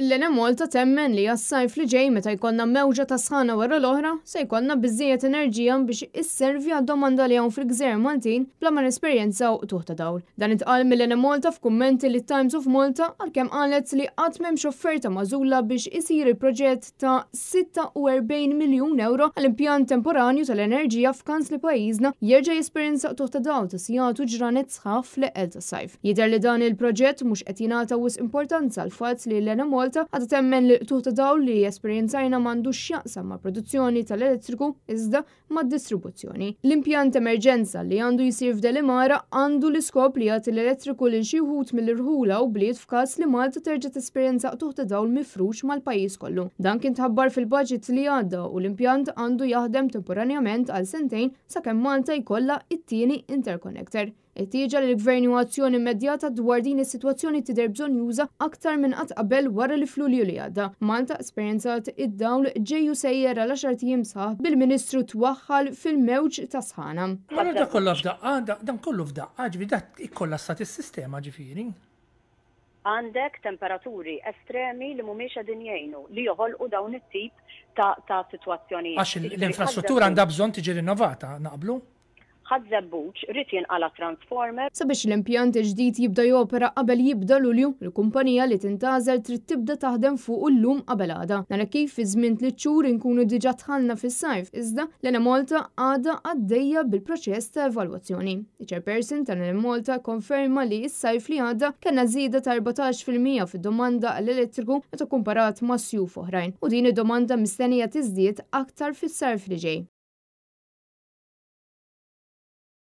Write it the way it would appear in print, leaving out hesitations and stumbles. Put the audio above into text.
L-Ena Malta temmen li għas-sajf li ġej meta jkollna mewġa ta' sħana wara l-oħra se jkollna biżżejjed enerġija biex isservi għad-domanda li hawn fil-Gżejjer Maltin bla ma nesperjenzaw tuħ ta' dawl. Dan intqal mill-Ena Malta f'kummenti li Times of Malta għalkemm qalet li qatt m'hemmx offerta magħżula biex isir il-proġett ta' 46 miljun euro għall-impjant temporanju tal-enerġija f'każ li pajjiżna jerġa' jesperjenza tuħ ta' dawl ta' sigħatu ġranet sħaħ fl-eqel tas-sajf. Jidher li dan il-proġett mhux qed jingħata wisq importanza għal fatt li l-Ena Malta għadha temmen li tuħ ta' dawl li esperjenzajna m'għandux x'jaqsam ma' produzzjoni tal-elettriku iżda ma' distribuzzjoni. L-impjant emerġenza li għandu jsir f'Delimara għandu l-iskop li jagħti l-elettriku lil xi wħud mill-irħula u bliet f'każ li Malta terġa' tesperjenza tuħ ta' dawl mifrux mal-pajjiż kollu. Dan kien tħabbar fil-budget li għadda u l-impjant għandu jaħdem temporanjament għal sentejn sakemm Malta jkollha it-tieni interconnector. It-tieġa li l-Gvern u azzjoni immedjata dwar din is-sitwazzjoni tidher bżonjuża aktar minn qatt qabel wara li f'Lulju li għadda. Malta esperjenzat id-dawl ġejju sejjer għal 10 ijiem sħaħ bil-Ministru twaħħal fil-mewġ ta' sħana. Wara da kollu f'daqqa, dan kollu f'daqqa, ġifieri dak ikkolla stat is-sistema ġifieri. Għandek temperaturi estremi li mhumiex qegħdin jgħinu li joħolqu dawn it-tip ta' sitwazzjonijiet. Għax l-infrastruttura għandha bżonn tiġi rinnovata, naqblu? ħadżebbuċ rrid jinqala transformer. Sabiex l-impjant ġdid jibda jopera qabel jibda Lulju, il-kumpanija li tintażel trid tibda taħdem fuq illum qabel għada. Nara kif fi żmien 3 xhur inkunu diġà dħalna fis-sajf, iżda l-Ena Malta għadha għaddejja bil-proċess ta' evalwazzjoni. Il-Chairperson tal-Ena Malta konferma li s-sajf li għadda kellna żieda ta' 14% fid-domanda għall-elettriku meta kumparat ma' sjuf oħrajn u din id-domanda mistennija tiżdied aktar fis-sajf li ġej.